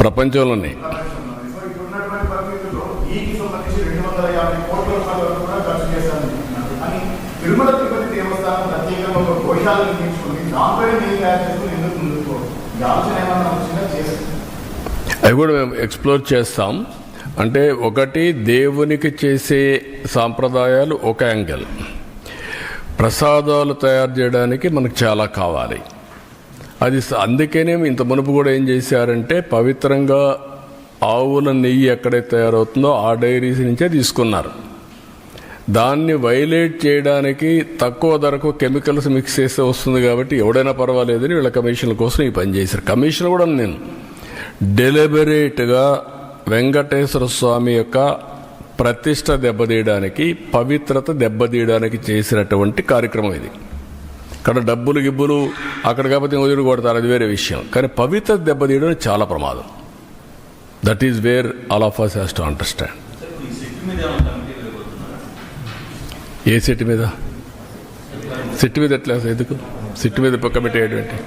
ప్రపంచంలోనే తిరుమల తిరుపతి దేవస్థానం ప్రత్యేకంగా ఒక గోశాలను తీసుకుని దాంట్లో నేను తయారు చేసుకుని ఎందుకు ముందుకో ఆలోచన ఏమన్నా వచ్చినా చేస్తాం. అవి కూడా మేము ఎక్స్ప్లోర్ చేస్తాం. అంటే ఒకటి దేవునికి చేసే సాంప్రదాయాలు ఒక యాంగిల్, ప్రసాదాలు తయారు చేయడానికి మనకు చాలా కావాలి. అది అందుకనే ఇంత మునుపు కూడా ఏం చేశారంటే పవిత్రంగా ఆవుల నెయ్యి ఎక్కడైతే తయారవుతుందో ఆ డైరీస్ నుంచే తీసుకున్నారు. దాన్ని వైలేట్ చేయడానికి తక్కువ ధరకు కెమికల్స్ మిక్స్ చేస్తే వస్తుంది కాబట్టి ఎవడైనా పర్వాలేదని వీళ్ళ కమిషన్ల కోసం ఈ పని చేశారు. కమిషన్ కూడా నేను డెలిబరేట్గా వెంకటేశ్వర స్వామి యొక్క ప్రతిష్ట దెబ్బతీయడానికి, పవిత్రత దెబ్బతీయడానికి చేసినటువంటి కార్యక్రమం ఇది. ఇక్కడ డబ్బులు గిబ్బులు అక్కడ కాకపోతే వదిలి కొడతారు, అది వేరే విషయం. కానీ పవిత్ర దెబ్బతీయడం చాలా ప్రమాదం. That is where all of us has to understand. ఏ సెట్ మీద? సెట్ మీద ఎట్లా? ఎందుకు సెట్ మీద కమిటీ అయ్యేటువంటి